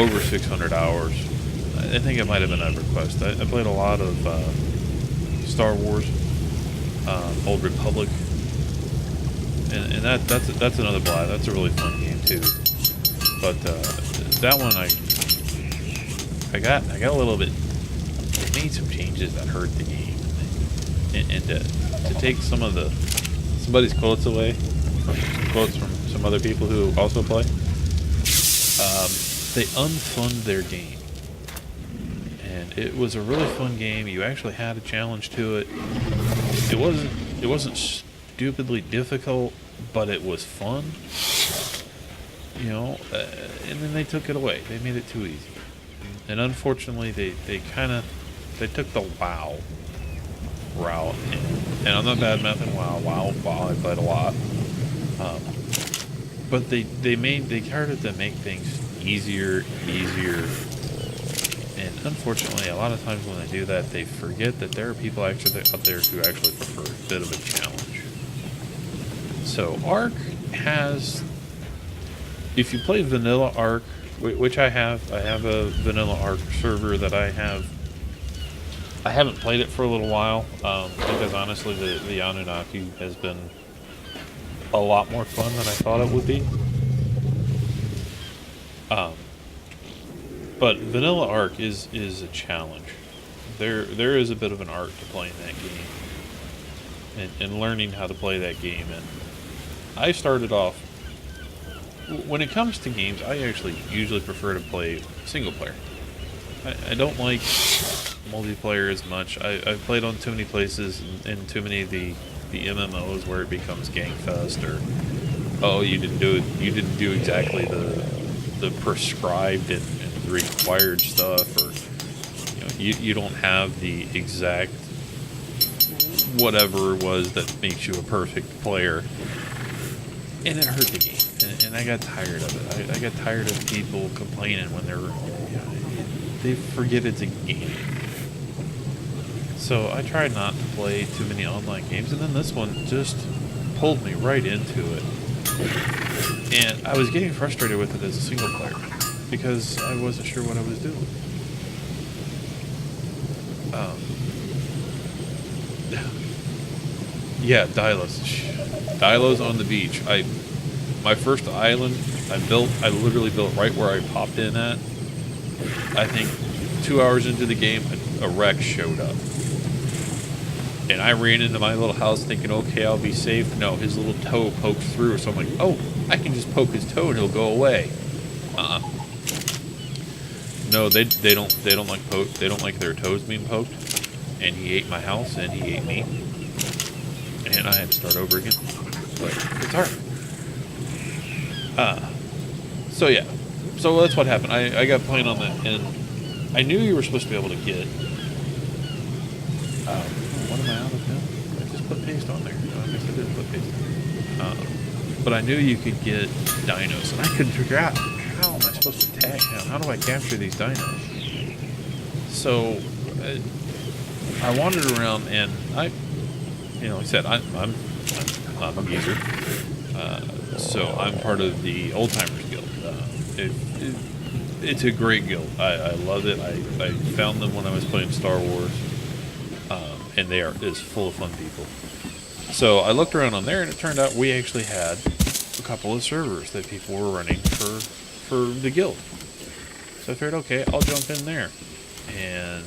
over 600 hours. I think it might have been at request. I played a lot of Star Wars, Old Republic, and that's another blast. That's a really fun game too. But that one I got a little bit. They made some changes that hurt the game, and to take somebody's quotes away, quotes from some other people who also play. They unfund their game, and it was a really fun game. You actually had a challenge to it. It wasn't stupidly difficult, but it was fun. You know, and then they took it away. They made it too easy, and unfortunately, they took the WoW route. And I'm not bad mouthing WoW. I played a lot. But they started to make things easier, and unfortunately, a lot of times when they do that, they forget that there are people actually out there who actually prefer a bit of a challenge. So Ark has, if you play vanilla Ark, which I have a vanilla Ark server that I haven't played it for a little while, because honestly, the Anunnaki has been a lot more fun than I thought it would be. But vanilla Ark is a challenge. There is a bit of an art to playing that game, and learning how to play that game. And I started off, when it comes to games, I actually usually prefer to play single player. I don't like multiplayer as much. I've played on too many places and too many of the MMOs where it becomes Gangfest, or oh, you didn't do exactly the prescribed and required stuff, or you don't have the exact whatever it was that makes you a perfect player, and it hurt the game. And I got tired of it. I got tired of people complaining when they forget it's a game. So I tried not to play too many online games, and then this one just pulled me right into it. And I was getting frustrated with it as a single player because I wasn't sure what I was doing. Yeah, Dylos. Dylos on the beach. My first island I literally built right where I popped in at. I think 2 hours into the game, a wreck showed up. And I ran into my little house thinking, okay, I'll be safe. No, his little toe pokes through, so I'm like, oh, I can just poke his toe and he'll go away. No, they don't like their toes being poked. And he ate my house and he ate me. And I had to start over again. But it's hard. So yeah. So that's what happened. I got playing on that, and I knew you were supposed to be able to get. What am I out of now? I just put paste on there. No, I guess I didn't put paste. But I knew you could get dinos, and I couldn't figure out how am I supposed to tag them. How do I capture these dinos? So I wandered around, and like I said, I'm a geezer. So I'm part of the Old Timers Guild. It's a great guild. I love it. I found them when I was playing Star Wars, and they are is full of fun people. So I looked around on there, and it turned out we actually had a couple of servers that people were running for the guild. So I figured, okay, I'll jump in there, and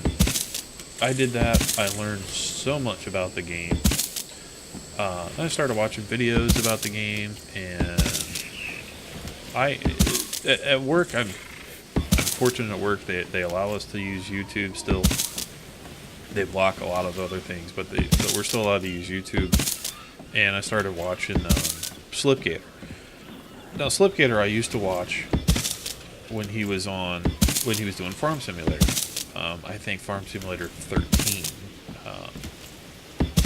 I did that. I learned so much about the game. I started watching videos about the game, and at work, I'm fortunate at work they allow us to use YouTube still. They block a lot of other things, but we're still allowed to use YouTube. And I started watching Slipgator. Now Slipgator I used to watch when he was doing Farm Simulator. I think Farm Simulator 13.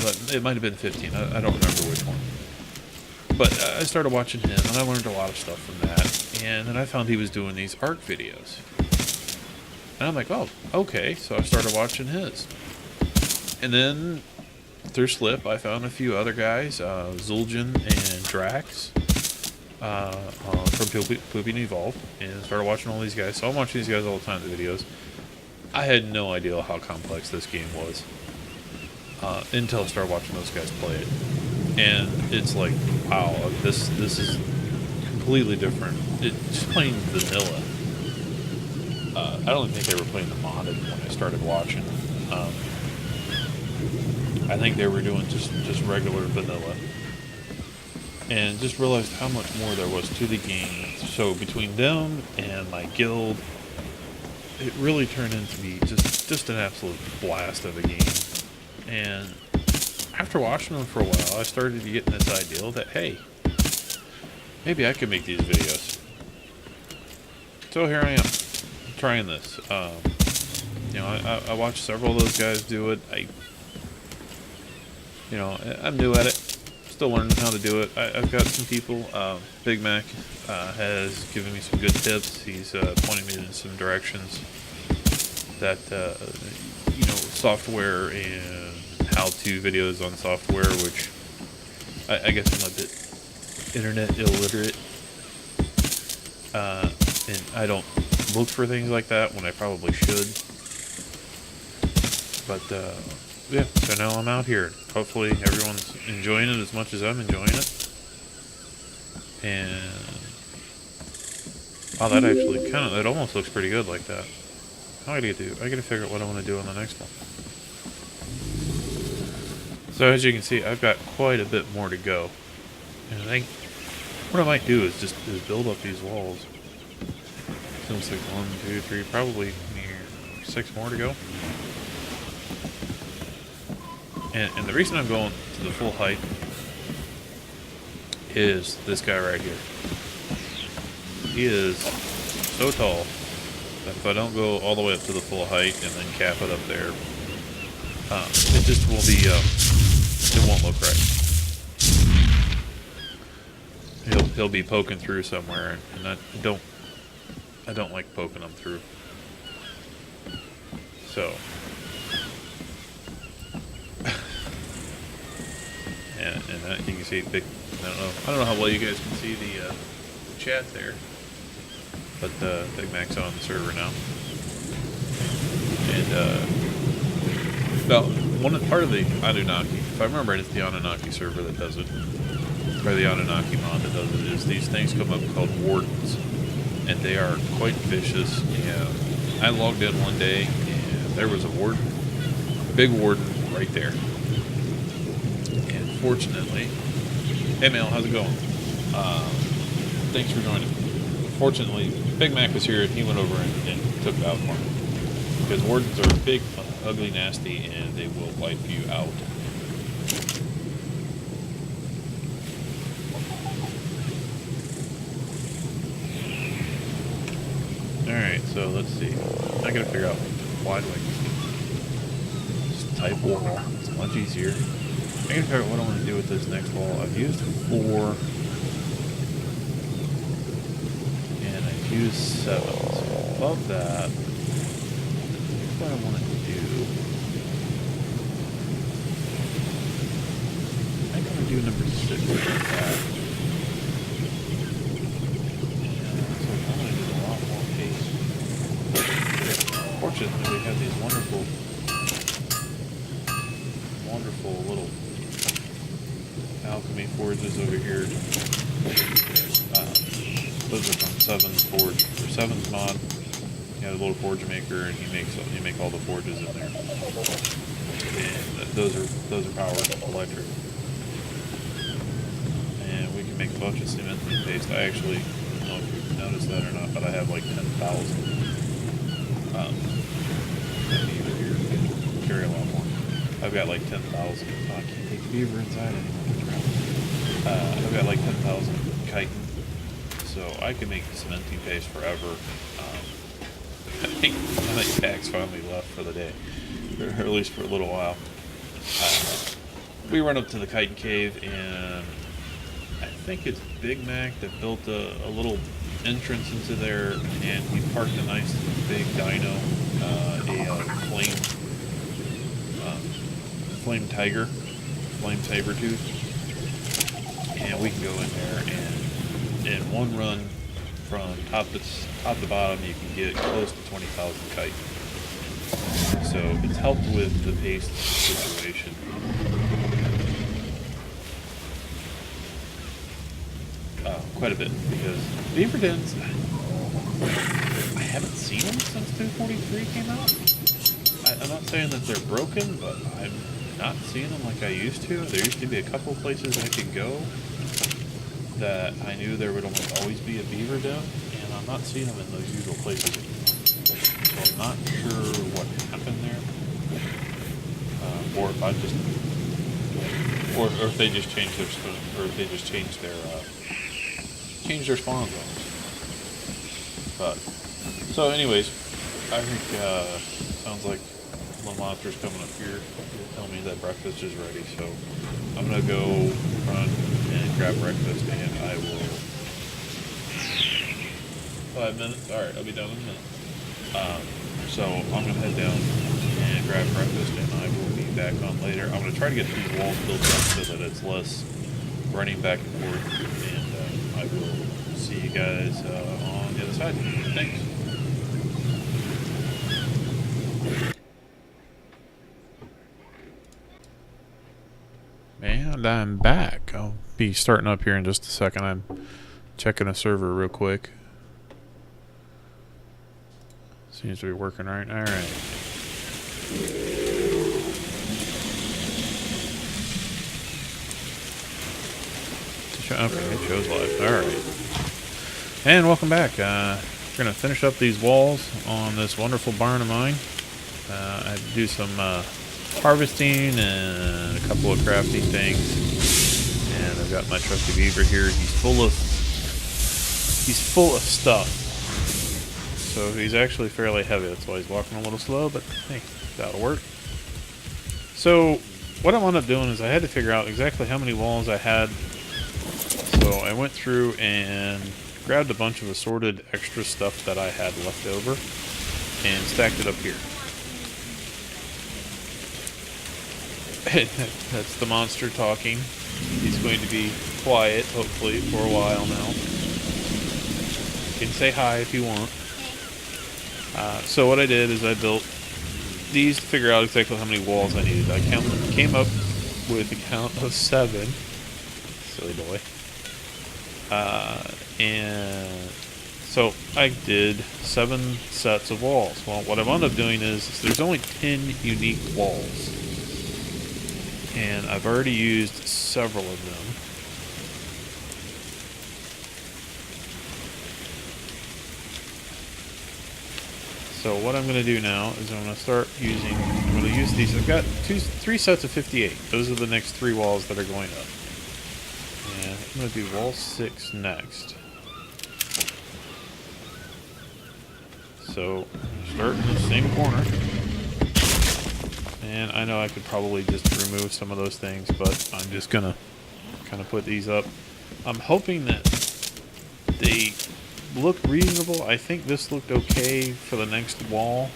But it might have been 15. I don't remember which one. But I started watching him, and I learned a lot of stuff from that. And then I found he was doing these Ark videos. And I'm like, oh, okay. So I started watching his. And then through Slip, I found a few other guys, Zul'jin and Drax. from Poopy and Evolve, and started watching all these guys. So I'm watching these guys all the time, the videos. I had no idea how complex this game was until I started watching those guys play it, and it's like, wow, this is completely different. It's plain vanilla. I don't think they were playing the modded when I started watching. I think they were doing just regular vanilla, and just realized how much more there was to the game. So between them and my guild, it really turned into be just an absolute blast of a game. And after watching them for a while, I started getting this idea that, hey, maybe I could make these videos. So here I am, trying this. I watched several of those guys do it. I'm new at it. Still learning how to do it. I've got some people. Big Mac has given me some good tips. He's pointing me in some directions that software and how-to videos on software, which I guess I'm a bit internet illiterate, and I don't look for things like that when I probably should. But yeah, so now I'm out here. Hopefully everyone's enjoying it as much as I'm enjoying it. And wow, that actually that almost looks pretty good like that. I gotta figure out what I want to do on the next one. So as you can see, I've got quite a bit more to go. And I think what I might do is build up these walls. So it's like 1, 2, 3, probably 6 more to go. And the reason I'm going to the full height is this guy right here. He is so tall that if I don't go all the way up to the full height and then cap it up there, it just will be, it won't look right. He'll be poking through somewhere, and I don't like poking them through. So, and you can see big. I don't know how well you guys can see the chat there, but Big Mac's on the server now, and part of the Anunnaki, if I remember right, it's the Anunnaki server that does it, or the Anunnaki mod that does it. Is these things come up called wardens, and they are quite vicious. And I logged in one day, and there was a warden, a big warden right there. And fortunately, hey Mel, how's it going? Thanks for joining. Fortunately, Big Mac was here, and he went over and took it out for me. Because wardens are big, ugly, nasty, and they will wipe you out. Alright, so let's see. I gotta figure out why do I just type wall. It's much easier. I gotta figure out what I want to do with this next wall. I've used 4 and I've used 7. So above that, what I want to do. I think I'm gonna do number 6 like that. Fortunately, we have these wonderful little alchemy forges over here. Those are from Seven's Forge, or Seven's mod. He has a little forge maker, and he make all the forges in there. And those are powered electric. And we can make a bunch of cement and paste. I actually, I don't know if you've noticed that or not, but I have like 10,000. Carry a lot more. I've got like 10,000. Oh, I can't take the beaver inside anymore. I've got like 10,000 chitin, so I can make cementing paste forever. I think packs finally left for the day, or at least for a little while. We run up to the chitin cave, and I think it's Big Mac that built a little entrance into there, and he parked a nice big dino, a flame saber tooth, and we can go in there and in one run from top to bottom, you can get close to 20,000 kite. So it's helped with the pace situation. Quite a bit, because beaver dens, I haven't seen them since 243 came out. I'm not saying that they're broken, but I'm not seeing them like I used to. There used to be a couple places I could go that I knew there would almost always be a beaver den, and I'm not seeing them in those usual places anymore. So I'm not sure what happened there, or if I just, or if they just changed their spoon, or if they just changed their spawn zones. But so, anyways, I think sounds like the monster's coming up here to tell me that breakfast is ready. So I'm gonna go run and grab breakfast, and I will. 5 minutes. All right, I'll be done in a minute. So I'm gonna head down and grab breakfast, and I will be back on later. I'm gonna try to get these walls built up so that it's less running back and forth, and I will see you guys on the other side. Thanks. And I'm back. I'll be starting up here in just a second. I'm checking a server real quick. Seems to be working right. All right. Okay, it shows live. All right. And welcome back. We're going to finish up these walls on this wonderful barn of mine. I had to do some harvesting and a couple of crafting things. And I've got my trusty beaver here. He's full of stuff. So he's actually fairly heavy. That's why he's walking a little slow, but hey, that'll work. So what I wound up doing is I had to figure out exactly how many walls I had. So I went through and grabbed a bunch of assorted extra stuff that I had left over and stacked it up here. That's the monster talking. He's going to be quiet, hopefully, for a while now. You can say hi if you want. So what I did is I built these to figure out exactly how many walls I needed. I came up with a count of 7. Silly boy. And so I did 7 sets of walls. Well, what I wound up doing is there's only 10 unique walls. And I've already used several of them. So what I'm going to do now is I'm going to start using, I'm going to use these. I've got 3 sets of 58. Those are the next 3 walls that are going up. And I'm going to do wall 6 next. So start in the same corner. And I know I could probably just remove some of those things, but I'm just going to kind of put these up. I'm hoping that they look reasonable. I think this looked okay for the next wall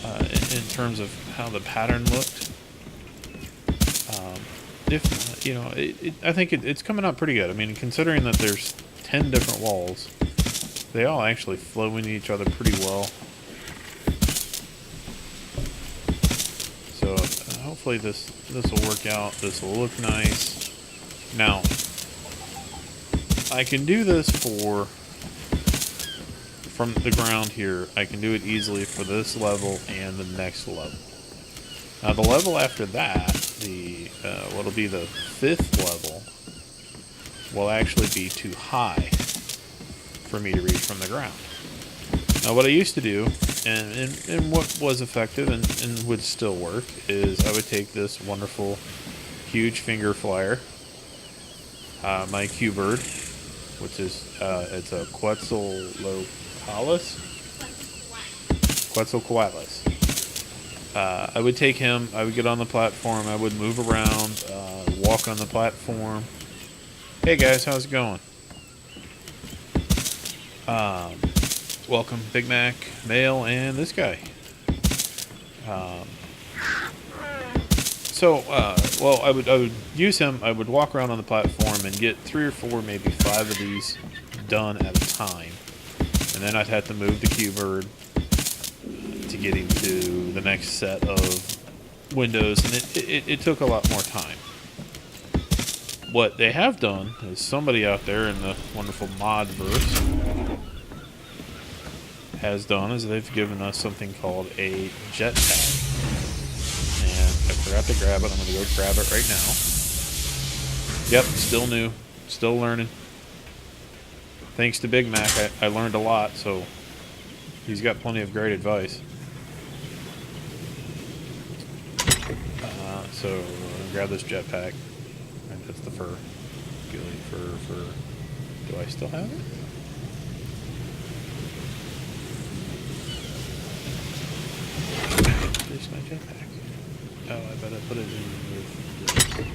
in terms of how the pattern looked. If you know, I think it's coming out pretty good. I mean, considering that there's 10 different walls, they all actually flow into each other pretty well. So hopefully this will work out. This will look nice. Now, I can do this from the ground here. I can do it easily for this level and the next level. Now the level after that, what'll be the 5th level, will actually be too high for me to reach from the ground. Now what I used to do, and what was effective and would still work, is I would take this wonderful huge finger flyer, my Q-bird, which is, it's a Quetzalcoatlus. I would take him, I would get on the platform, I would move around, walk on the platform. Hey guys, how's it going? Welcome Big Mac, Male, and this guy. well, I would use him. I would walk around on the platform and get 3 or 4, maybe 5 of these done at a time, and then I'd have to move the Q-Bird to get him to the next set of windows, and it took a lot more time. What they have done is somebody out there in the wonderful modverse has done is they've given us something called a jetpack. And I forgot to grab it. I'm going to go grab it right now. Yep, still new. Still learning. Thanks to Big Mac, I learned a lot, so he's got plenty of great advice. So I'm gonna grab this jetpack. And that's the fur. Ghillie fur. Do I still have it? There's my jetpack. Oh, I bet I put it in with this.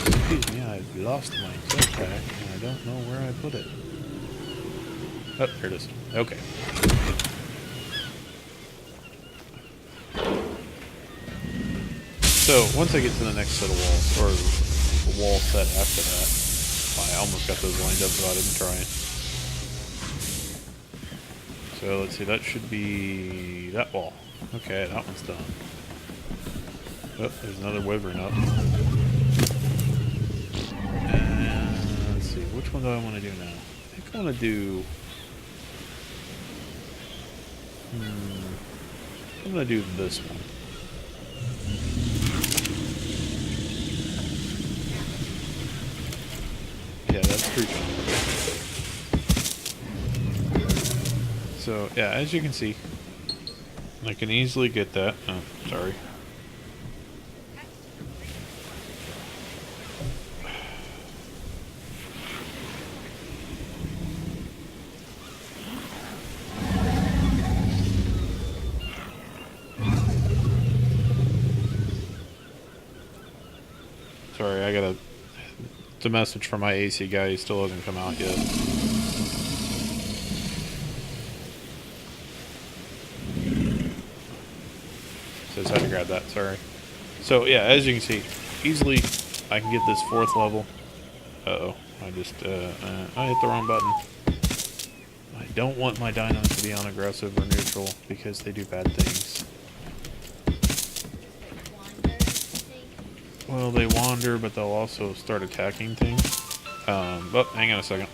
Excuse me, I've lost my jetpack and I don't know where I put it. Oh, here it is. Okay. So, once I get to the next set of walls, or the wall set after that, I almost got those lined up without even trying. So, let's see, that should be that wall. Okay, that one's done. Oh, there's another wyvern up. And let's see, which one do I want to do now? I think I want to do... I'm going to do this one. Yeah, that's 3 chunks. So, yeah, as you can see, I can easily get that. Oh, sorry. Sorry, I gotta... It's a message from my AC guy. He still hasn't come out yet. Says how to grab that, sorry. So, yeah, as you can see, easily I can get this 4th level. Uh-oh. I just, I hit the wrong button. I don't want my dinos to be on aggressive or neutral because they do bad things. Well, they wander, but they'll also start attacking things. But hang on a second.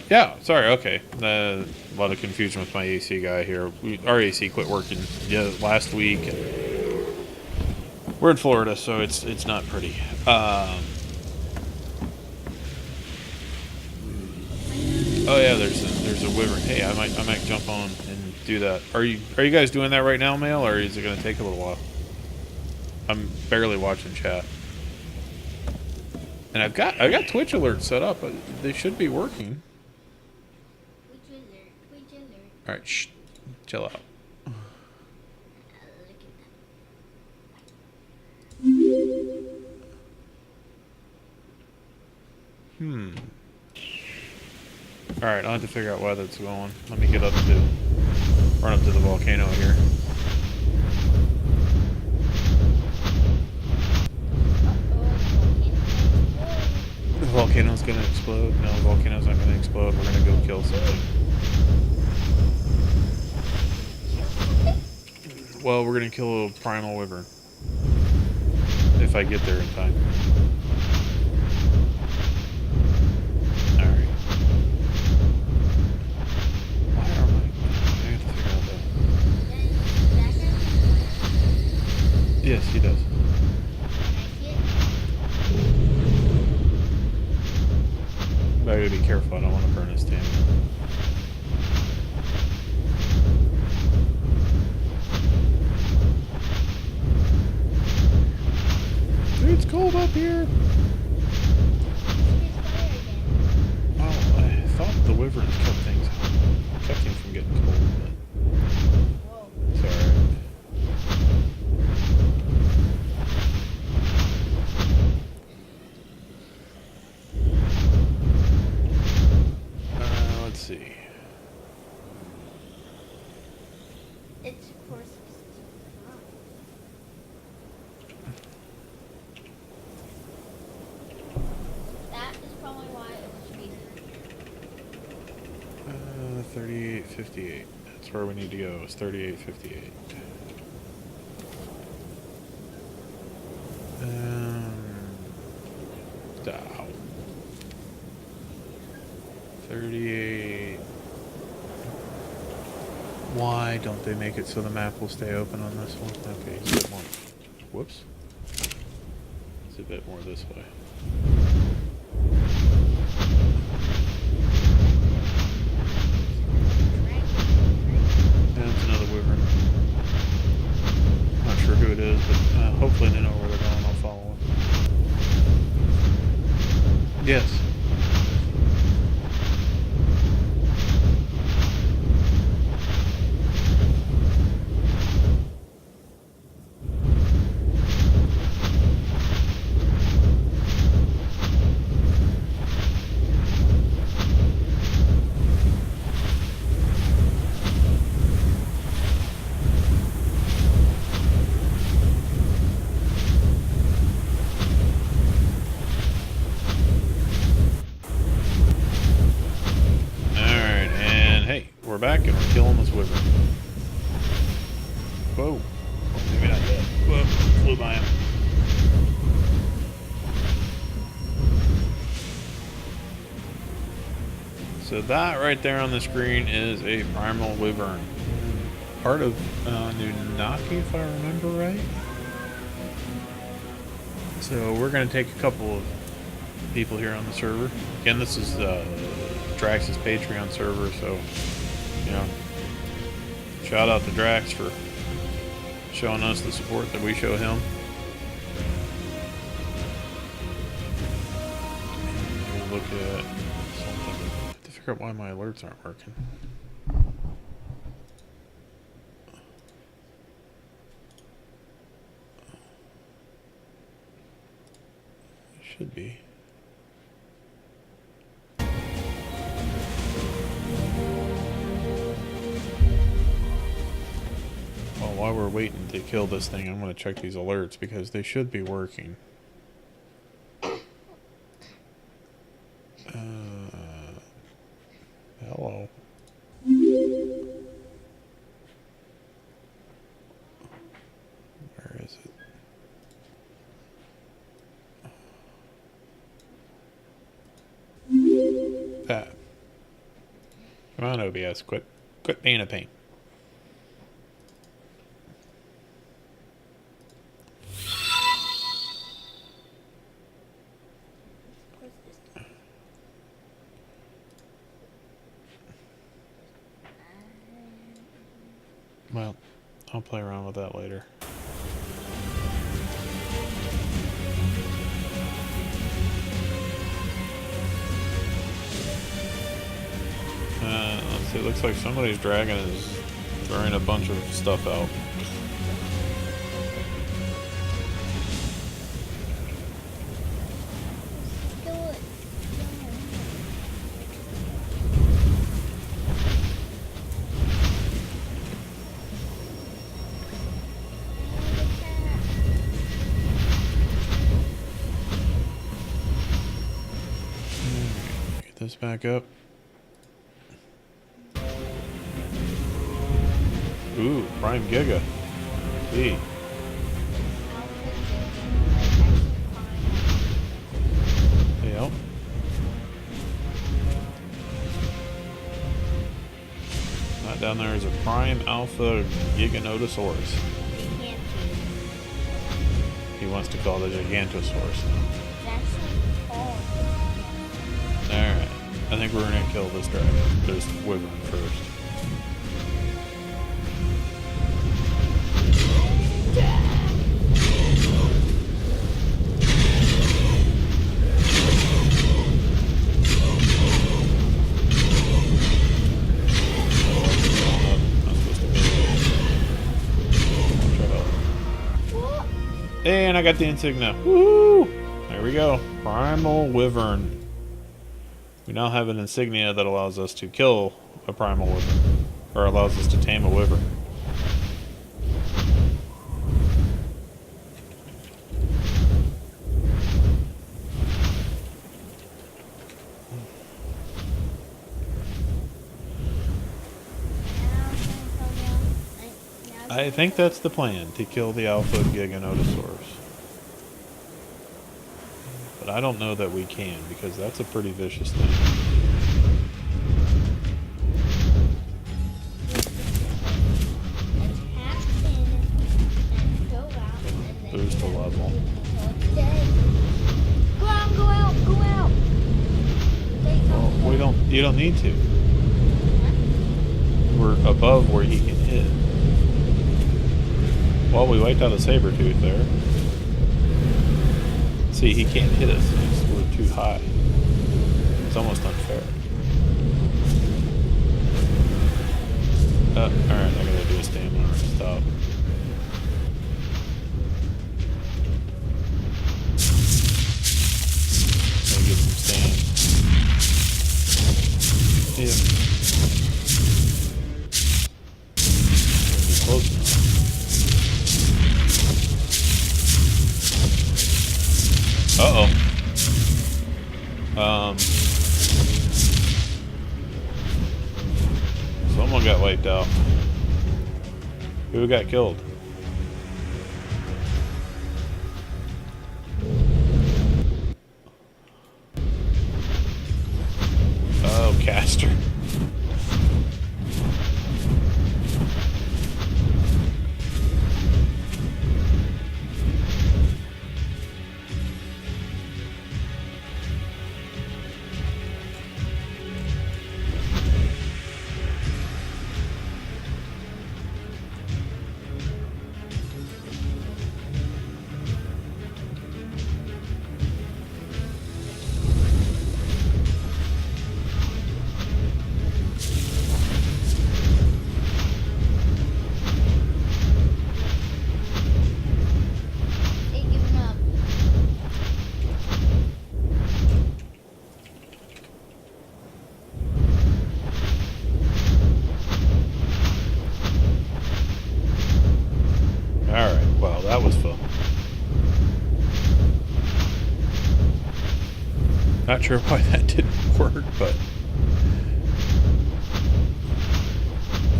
Yeah, sorry, okay. A lot of confusion with my AC guy here. Our AC quit working last week. And we're in Florida, so it's not pretty. Oh yeah, there's there's a wyvern. Hey, I might jump on and do that. Are you guys doing that right now, Mail, or is it gonna take a little while? I'm barely watching chat. And I've got Twitch alerts set up. They should be working. Twitch alert. All right, shh, chill out. All right, I'll have to figure out why that's going. Let me run up to the volcano here. The volcano's gonna explode. No, the volcano's not gonna explode. We're gonna go kill something. Well, we're gonna kill a primal wyvern. If I get there in time. Alright. Why are my... I have to figure out that. Yes, he does. But I gotta be careful, I don't want to burn his stamina. It's cold up here! Well, I thought the wyverns kept things from getting cold, but... It's alright. Let's see. It's of course. That is probably why it should be 3858. That's where we need to go. It's 3858. Ow. 38. Why don't they make it so the map will stay open on this one? Okay, it's a bit more. Whoops. It's a bit more this way. That's another wyvern. Not sure who it is, but hopefully they know where they're going. I'll follow them. Yes. We're back and we're killing this wyvern. Whoa. Well, maybe not yet. Whoa, flew by him. So that right there on the screen is a primal wyvern. Part of Nunaki, if I remember right. So we're going to take a couple of people here on the server. Again, this is Drax's Patreon server, so... You know, shout out to Drax for showing us the support that we show him. We'll look at something to figure out why my alerts aren't working. Should be. While we're waiting to kill this thing, I'm going to check these alerts because they should be working. Hello. Where is it? That. Come on, OBS. Quit being a pain. Well, I'll play around with that later. Let's see, it looks like somebody's dragon is throwing a bunch of stuff out. Do it. Get this back up. Ooh, Prime Giga. Hey. Yep. That down there is a Prime Alpha Giganotosaurus. He wants to call it a Gigantosaurus now. That's like tall. Alright. I think we're gonna kill this dragon. This wyvern first. And I got the insignia. Woo! There we go. Primal Wyvern. We now have an insignia that allows us to kill a primal wyvern. Or allows us to tame a wyvern. I think that's the plan, to kill the Alpha Giganotosaurus. But I don't know that we can, because that's a pretty vicious thing. Boost the level. Go out, go out, go out. Well, you don't need to. We're above where he can hit. Well, we wiped out a saber-tooth there. See, he can't hit us because we're too high. It's almost unfair. Alright, I gotta do a stamina stop. Gotta get some stand. Yep. Gotta be close enough. Uh-oh. Someone got wiped out. Who got killed? Oh, Caster. Alright, well, that was fun. Not sure why that didn't work, but...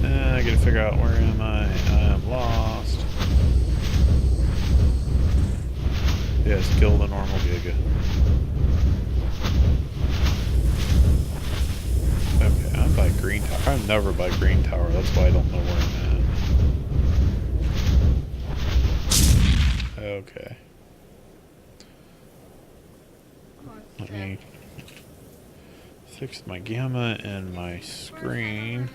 I gotta figure out where am I. I am lost. Yes, kill the normal Giga. Okay, I'm by Green Tower. I'm never by Green Tower, that's why I don't know where I'm at. Okay. Let me fix my gamma and my screen.